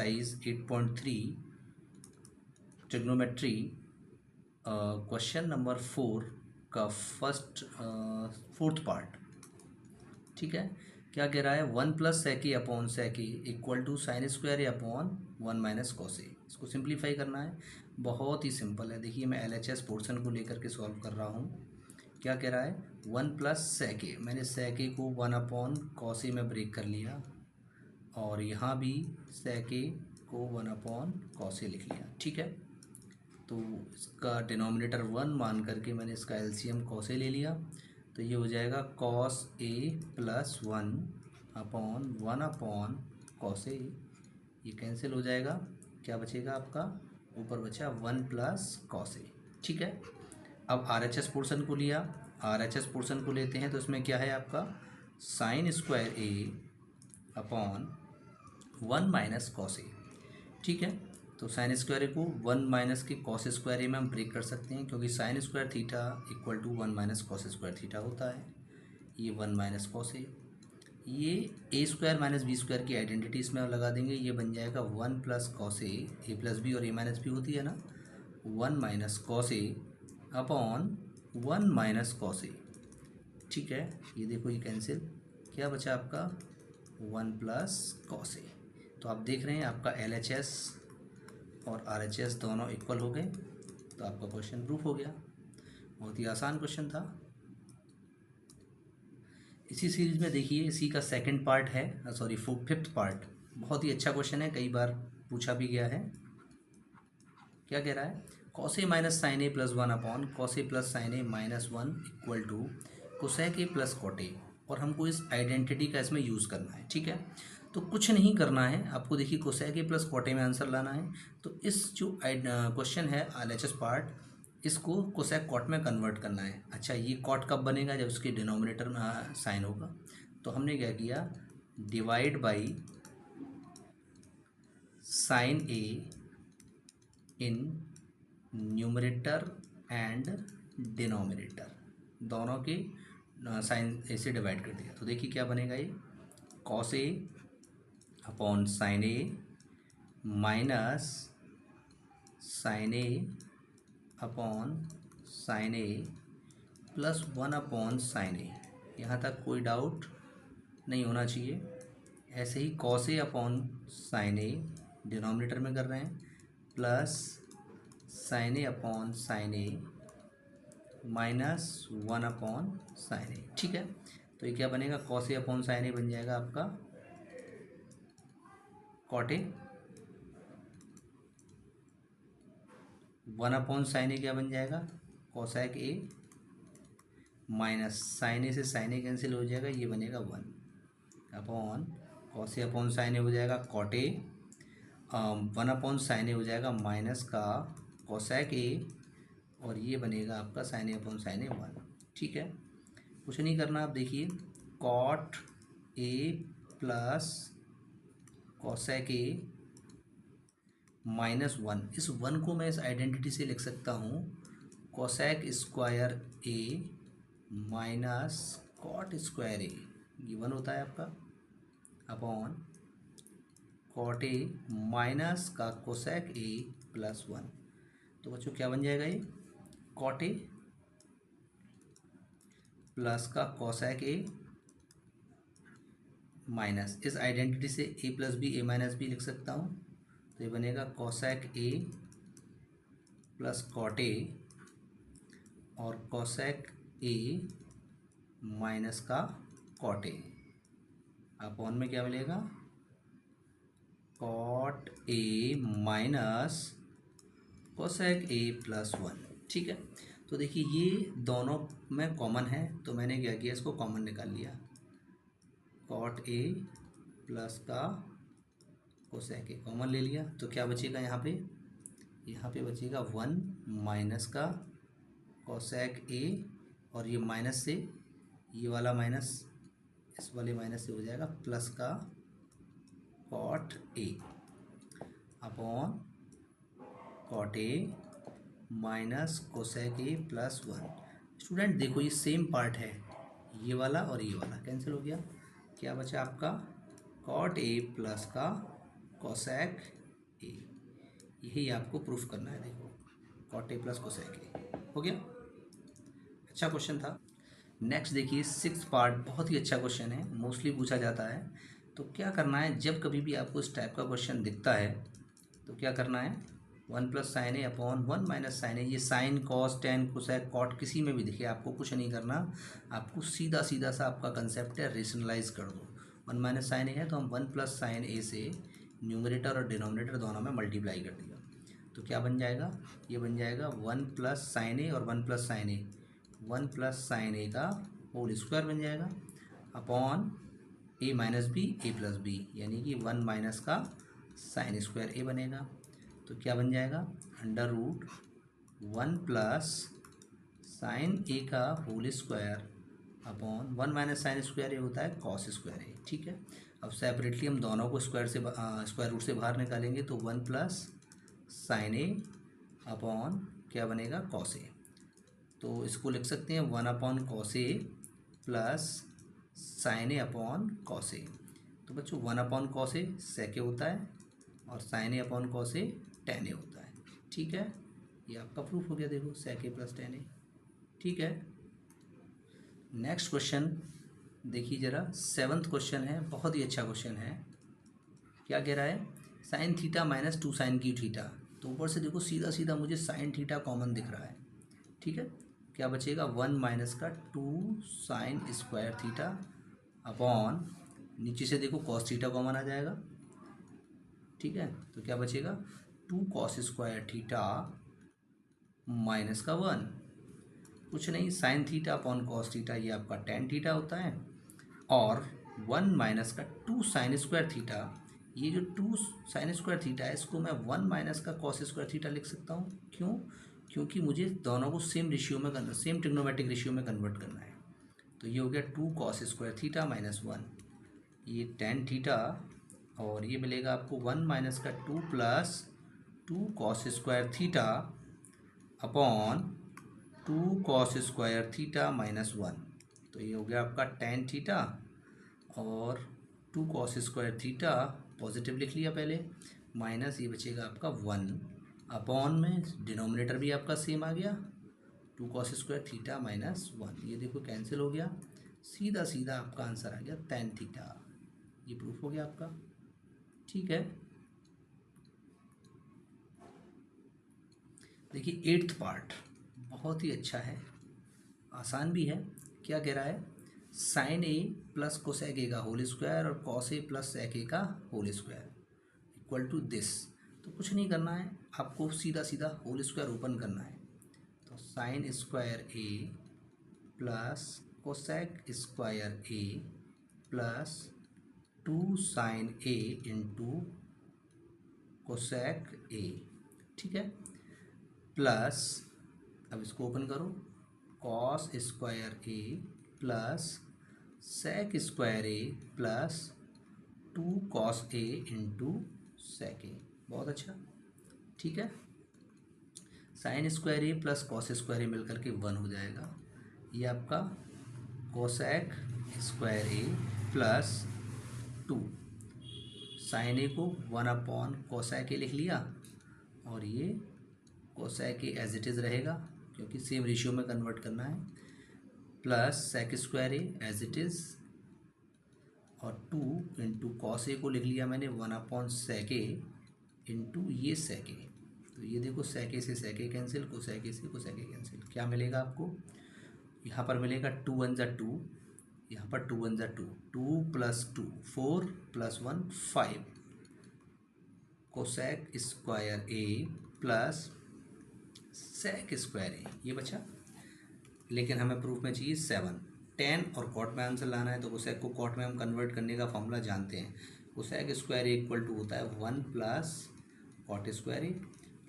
Exercise 8.3 trigonometry question number 4 का fourth part. ठीक है, क्या कह रहा है? 1 plus sec A upon sec A equal to sine square upon 1 minus cos A. इसको सिंप्लीफाई करना है, बहुत ही सिंपल है। देखिए मैं LHS पोर्शन को लेकर के सॉल्व कर रहा हूँ। क्या कह रहा है? 1 प्लस सेके, मैंने सेके को 1 अपॉन कॉस ए में ब्रेक कर लिया और यहाँ भी सेके को 1 अपॉन कॉस ए लिख लिया। ठीक है, तो इसका डिनोमिनेटर 1 मान करके मैंने इसका LCM कॉस ए ले लिया, तो ये हो जाएगा cos A plus 1 upon 1 upon cos A. ये कैंसिल हो जाएगा, क्या बचेगा आपका? ऊपर बचा 1 प्लस कॉस ए। ठीक है, अब RHS पोर्शन को लिया, RHS पोर्शन को लेते हैं तो इसमें क्या है आपका? Sign square A upon 1 minus cos A. ठीक है, तो साइन स्क्वायर को 1 माइनस के कॉस स्क्वायर ए में हम ब्रेक कर सकते हैं, क्योंकि sine square theta equal to 1 minus cos square theta होता है। ये 1 माइनस कॉस ए, ये A square minus B square की आइडेंटिटी इसमें लगा देंगे, ये बन जाएगा 1 plus cos A plus B और ए माइनस बी होती है ना, 1 minus cos A upon 1 minus cos A. ठीक है, ये देखो ये कैंसिल, क्या बचा आपका? 1 प्लस कॉस ए। तो आप देख रहे हैं आपका LHS और RHS दोनों इक्वल हो गए, तो आपका क्वेश्चन प्रूफ हो गया। बहुत ही आसान क्वेश्चन था। इसी सीरीज में देखिए, इसी का सेकंड पार्ट है, सॉरी फिफ्थ पार्ट। बहुत ही अच्छा क्वेश्चन है, कई बार पूछा भी गया है। क्या कह रहा है? Cos A minus sine A plus 1 upon cos A plus sine A minus 1 equal to cosec A plus cot A, और हमको इस आइडेंटिटी का इसमें यूज़ करना है। ठीक है, तो कुछ नहीं करना है आपको, देखिए cosec A plus cot A में आंसर लाना है। तो इस जो क्वेश्चन है LHS पार्ट, इसको कोसेक कॉट में कन्वर्ट करना है। अच्छा, ये कॉट कब बनेगा? जब उसके डिनोमिनेटर में साइन होगा। तो हमने क्या किया? Divide by sine A in numerator and denominator, दोनों के साइन ए से डिवाइड कर दिया। तो देखिए क्या बनेगा? ये cos A upon sine A minus sine A upon sine A plus 1 upon sine A. यहाँ तक कोई डाउट नहीं होना चाहिए। ऐसे ही cos A upon sine A denominator में कर रहे हैं, plus sine A upon sine A minus 1 upon sine A. ठीक है, तो ये क्या बनेगा? Cos A upon sine A बन जाएगा आपका कॉट ए, 1 अपॉन साइन ए क्या बन जाएगा? कोसेक ए, माइनस साइन ए से साइन ए कैंसिल हो जाएगा, ये बनेगा 1 upon cos A upon sine ए हो जाएगा कॉट ए, 1 अपॉन साइन ए हो जाएगा माइनस का कोसेक ए, और ये बनेगा आपका sine A upon sine A 1। ठीक है, कुछ नहीं करना। आप देखिए cot A plus cosec A minus 1, इस 1 को मैं इस आइडेंटिटी से लिख सकता हूँ cosec square A minus cot square A, ये 1 होता है आपका, अपॉन कॉट ए माइनस का कोसेक ए प्लस 1। तो बच्चों क्या बन जाएगा? ये कॉट ए प्लस का कोसेक ए माइनस, इस आइडेंटिटी से A plus B A minus B लिख सकता हूँ, तो ये बनेगा cosec A plus cot A और कोसेक ए माइनस का कॉट ए, अपॉन में क्या मिलेगा? Cot A minus cosec A plus 1। ठीक है, तो देखिए ये दोनों में कॉमन है, तो मैंने क्या किया? इसको कॉमन निकाल लिया, कॉट ए प्लस का कोसेक ए कॉमन ले लिया, तो क्या बचेगा यहाँ पे? यहाँ पे बचेगा 1 माइनस का कोसेक ए, और ये माइनस से ये वाला माइनस इस वाले माइनस से हो जाएगा प्लस का cot A upon cot A minus cosec A plus 1। Student देखो ये सेम पार्ट है, ये वाला और ये वाला कैंसिल हो गया, क्या बचा आपका? कॉट ए प्लस का कोसेक ए, यही आपको प्रूफ करना है। देखो cot A plus cosec A हो गया। अच्छा क्वेश्चन था। नेक्स्ट देखिए 6th पार्ट, बहुत ही अच्छा क्वेश्चन है, मोस्टली पूछा जाता है। तो क्या करना है, जब कभी भी आपको इस टाइप का क्वेश्चन दिखता है तो क्या करना है, 1 plus sine A upon 1 minus sine A, ये sine cos tan cosec cot किसी में भी दिखे, आपको कुछ नहीं करना, आपको सीधा सीधा सा आपका कंसेप्ट है, रेशनलाइज कर दो। 1 माइनस साइन ए है तो हम 1 प्लस साइन ए से न्यूमरेटर और डिनोमिनेटर दोनों में मल्टीप्लाई कर दिया, तो क्या बन जाएगा, ये बन जाएगा 1 प्लस साइन ए और 1 plus sine A, 1 plus sine A का होल स्क्वायर बन जाएगा अपॉन ए माइनस बी ए प्लस बी, यानी कि 1 माइनस का साइन स्क्वायर ए बनेगा। तो क्या बन जाएगा, under root 1 plus sine A का whole square upon 1 minus sine square A होता है कॉस स्क्वायर ए। ठीक है, अब सेपरेटली हम दोनों को स्क्वायर रूट से बाहर निकालेंगे, तो 1 प्लस साइन ए अपॉन क्या बनेगा, कॉस ए। तो इसको लिख सकते हैं 1 upon cos A plus sine A upon cos ए। तो बच्चों 1 अपॉन कॉस ए सेक ए होता है और sign A upon cos A ten ए होता है। ठीक है, ये आपका प्रूफ हो गया। देखो सेक ए प्लस टेन ए। ठीक है, नेक्स्ट क्वेश्चन देखिए जरा, 7th क्वेश्चन है, बहुत ही अच्छा क्वेश्चन है। क्या कह रहा है, साइन थीटा माइनस 2 साइन की थीटा। तो ऊपर से देखो सीधा सीधा मुझे साइन थीटा कॉमन दिख रहा है। ठीक है, क्या बचेगा, 1 माइनस का 2 साइन स्क्वायर थीटा अपॉन, नीचे से देखो कॉस थीटा कॉमन आ जाएगा। ठीक है, तो क्या बचेगा, 2 कॉस स्क्वायर थीटा माइनस का 1, कुछ नहीं, sine theta upon cos theta ये आपका टेन थीटा होता है, और 1 माइनस का 2 साइन स्क्वायर थीटा, ये जो 2 साइन स्क्वायर थीटा है इसको मैं 1 माइनस का कॉस स्क्वायर थीटा लिख सकता हूँ। क्यों, क्योंकि मुझे दोनों को सेम रेशियो में सेम ट्रिग्नोमेट्रिक रेशियो में कन्वर्ट करना है। तो ये हो गया 2 कॉस स्क्वायर थीटा माइनस 1, ये टेन थीटा, और ये मिलेगा आपको 1 माइनस का 2 plus 2 cos square theta upon 2 cos square theta minus 1। तो ये हो गया आपका टेन थीटा, और 2 कॉस स्क्वायर थीटा पॉजिटिव लिख लिया पहले, माइनस ये बचेगा आपका 1 अपॉन में डिनोमिनेटर भी आपका सेम आ गया, 2 कॉस स्क्वायर थीटा माइनस 1, ये देखो कैंसिल हो गया, सीधा सीधा आपका आंसर आ गया टेन थीटा। ये प्रूफ हो गया आपका। ठीक है, देखिए 8th पार्ट बहुत ही अच्छा है, आसान भी है। क्या कह रहा है, sine A plus cosec A का होल स्क्वायर और cos A plus sec A का whole square equal to this. तो कुछ नहीं करना है, आपको सीधा सीधा होल स्क्वायर ओपन करना है। तो sine square A plus cosec square A plus 2 sine A into cosec A. ठीक है, प्लस, अब इसको ओपन करो, cos square A plus sec square A plus 2 cos A into sec A. बहुत अच्छा। ठीक है, sine square A plus cos square A मिलकर के 1 हो जाएगा, ये आपका cosec square A plus 2, sine A को 1 अपॉन कोसेक ए लिख लिया, और ये cosec A as it is रहेगा क्योंकि सेम रेशियो में कन्वर्ट करना है, plus sec square A as it is, और 2 इंटू कॉस ए को लिख लिया मैंने 1 अपॉन सेक ए इंटू ये सेक ए। तो ये देखो सेक ए से सेक ए कैंसिल, कोसेक ए से कोसेक ए कैंसिल, क्या मिलेगा आपको, यहाँ पर मिलेगा 2 1 ज़ा 2, यहाँ पर 2 1 ज़ा 2, 2 plus 2 4 plus 1 5 cosec square A plus sec square A, ये बचा। लेकिन हमें प्रूफ में चाहिए 7, टेन और कॉट में आंसर लाना है, तो कोसेक को कॉट में हम कन्वर्ट करने का फॉर्मूला जानते हैं। Cosec square A equal to होता है 1 प्लस कॉट स्क्वायर ए,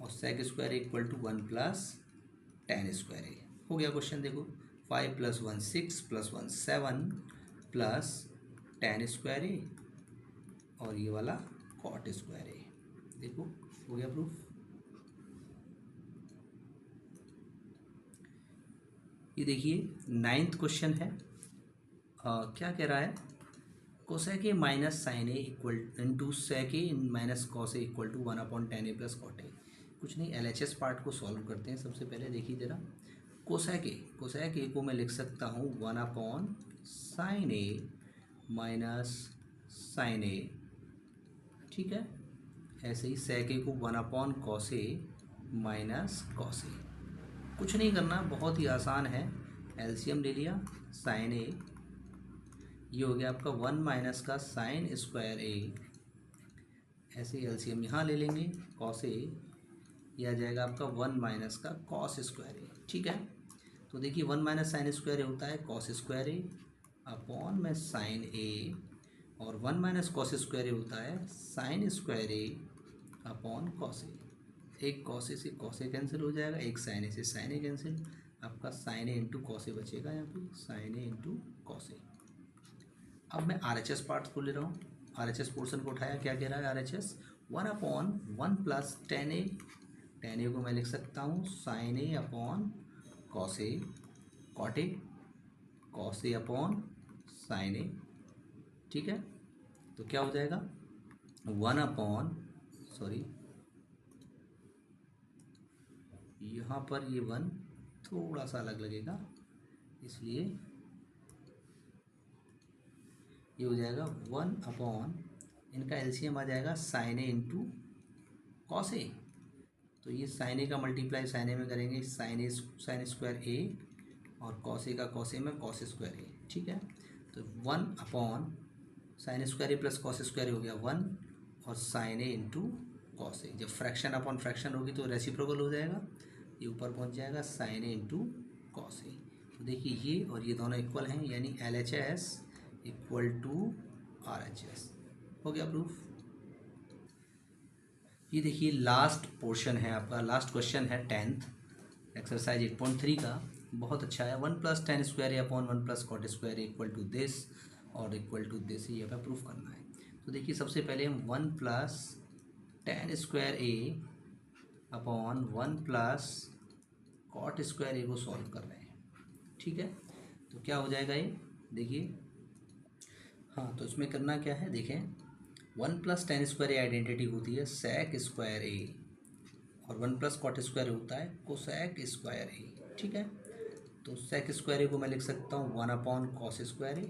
और sec square A equal to 1 plus tan square A. हो गया क्वेश्चन। देखो 5 plus 1 6 plus 1 7 plus tan square A, और ये वाला कॉट स्क्वायर ए। देखो हो गया प्रूफ। ये देखिए 9th क्वेश्चन है। क्या कह रहा है, cosec A minus sine A equal into sec A minus cos A equal to 1/tan a plus cot A. कुछ नहीं, LHS पार्ट को सॉल्व करते हैं। सबसे पहले देखिए ज़रा, कोसेक ए को मैं लिख सकता हूँ 1/sin a minus sine A, ठीक है। ऐसे ही सेक ए को 1/cos a माइनस कॉस ए। कुछ नहीं करना, बहुत ही आसान है। एलसीएम ले लिया, साइन ए ये हो गया आपका 1 माइनस का साइन स्क्वायर ए, ऐसे ही एलसीएम यहाँ ले लेंगे, कॉस ए ये आ जाएगा आपका 1 माइनस का कॉस स्क्वायर ए, ठीक है। तो देखिए 1 माइनस साइन स्क्वायर ए होता है कॉस स्क्वायर ए अपॉन में साइन ए, और 1 माइनस कॉस स्क्वायर ए होता है sine square A upon cos ए। एक कॉस ए से कॉस ए कैंसिल हो जाएगा, एक साइन ए से साइन ए कैंसिल, आपका sine A into cos A बचेगा यहाँ पे, sign A into cos A. अब मैं RHS पार्ट को ले रहा हूँ, RHS पोर्शन को उठाया, क्या कह रहा है RHS 1/1 प्लस tan a को मैं लिख सकता हूँ sine A upon cos A, cot A cos A upon sine A, ठीक है। तो क्या हो जाएगा 1 यहाँ पर ये 1 थोड़ा सा अलग लगेगा, इसलिए ये हो जाएगा 1/, इनका एलसीएम आ जाएगा sign A into cos A. तो ये साइन ए का मल्टीप्लाई साइन ए में करेंगे, साइन स्क्वायर ए, और कॉस ए का कॉस ए में कॉस स्क्वायर ए, ठीक है। तो 1/, sign square A plus cos square A हो गया 1, और sign A into cos A. जब फ्रैक्शन अपॉन फ्रैक्शन होगी तो रेसिप्रोकल हो जाएगा, ये ऊपर पहुंच जाएगा sign A into cos A. तो देखिए ये और ये दोनों इक्वल हैं, यानी LHS इक्वल टू RHS हो गया प्रूफ। ये देखिए लास्ट पोर्शन है आपका, लास्ट क्वेश्चन है 10th एक्सरसाइज 8.3 का, बहुत अच्छा है। 1 plus tan square A upon 1 plus cot square A equal to this और इक्वल टू दिस, ये हमें प्रूफ करना है। तो देखिए सबसे पहले हम 1 plus tan square A upon 1 plus cot square ए को सॉल्व कर रहे हैं, ठीक है। तो क्या हो जाएगा ये, देखिए हाँ, तो इसमें करना क्या है, देखें 1 प्लस tan स्क्वायर ए आइडेंटिटी होती है सेक स्क्वायर ए, और 1 प्लस कॉट स्क्वायर होता है कोसेक स्क्वायर ए, ठीक है। तो सेक स्क्वायर ए को मैं लिख सकता हूँ 1/cos स्क्वायर ए,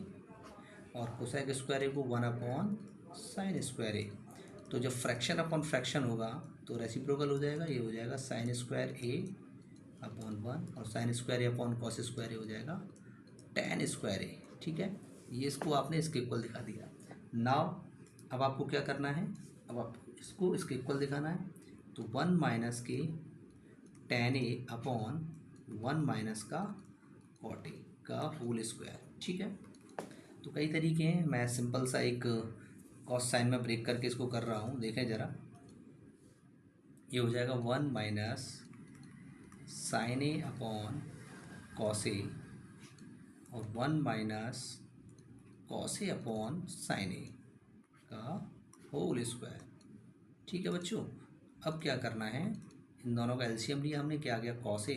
और कोसेक स्क्वायर ए को 1/sin स्क्वायर ए। तो जब फ्रैक्शन अपॉन फ्रैक्शन होगा तो रेसिप्रोकल हो जाएगा, ये हो जाएगा साइन स्क्वायर ए अपॉन 1, और sign square A upon cos square A हो जाएगा tan स्क्वायर ए, ठीक है। ये इसको आपने इसके इक्वल दिखा दिया। नाउ अब आपको क्या करना है, अब आपको इसको इसके इक्वल दिखाना है। तो 1 माइनस के tan a अपॉन 1 माइनस का कॉट ए का होल स्क्वायर, ठीक है। तो कई तरीके हैं, मैं सिंपल सा एक कॉस साइन में ब्रेक करके इसको कर रहा हूँ, देखें ज़रा। ये हो जाएगा 1 minus sine A upon cos ए, और 1 minus cos A upon sine A का होल स्क्वायर, ठीक है बच्चों। अब क्या करना है, इन दोनों का एलसीएम लिया हमने, क्या आ गया कॉस ए,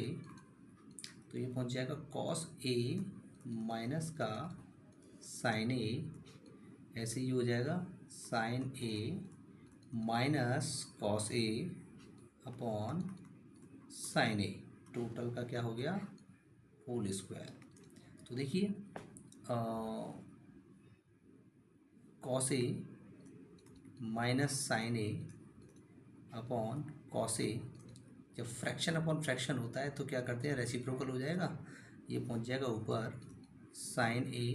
तो ये पहुंच जाएगा कॉस ए माइनस का साइन ए, ऐसे ही हो जाएगा sign A minus cos A upon sine A, total का क्या हो गया होल स्क्वायर। तो देखिए cos A minus sine A upon cos ए, जब फ्रैक्शन अपॉन फ्रैक्शन होता है तो क्या करते हैं, रेसिप्रोकल हो जाएगा, ये पहुंच जाएगा ऊपर साइन ए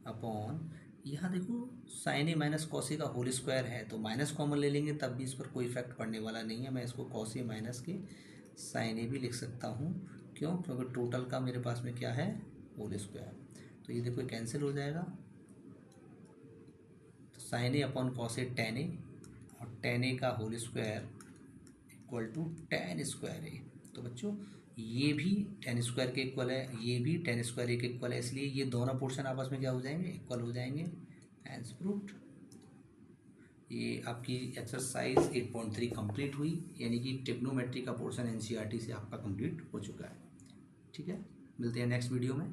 अपॉन, यहाँ देखो साइन ए माइनस कॉस ए का होल स्क्वायर है, तो माइनस कॉमन ले लेंगे तब भी इस पर कोई इफेक्ट पड़ने वाला नहीं है। मैं इसको कॉस ए माइनस के साइन ए भी लिख सकता हूँ, क्यों, क्योंकि टोटल का मेरे पास में क्या है होल स्क्वायर। तो ये देखो कैंसिल हो जाएगा, तो sine A upon cos A tan A, और tan ए का whole square equal to tan square A. तो बच्चों ये भी tan स्क्वायर के इक्वल है, ये भी tan स्क्वायर ए के इक्वल है, इसलिए ये दोनों पोर्शन आपस में क्या हो जाएंगे, इक्वल हो जाएंगे। Hence proved. ये आपकी एक्सरसाइज 8.3 कंप्लीट हुई, यानी कि ट्रिग्नोमेट्री का पोर्शन NCERT से आपका कंप्लीट हो चुका है, ठीक है। मिलते हैं नेक्स्ट वीडियो में।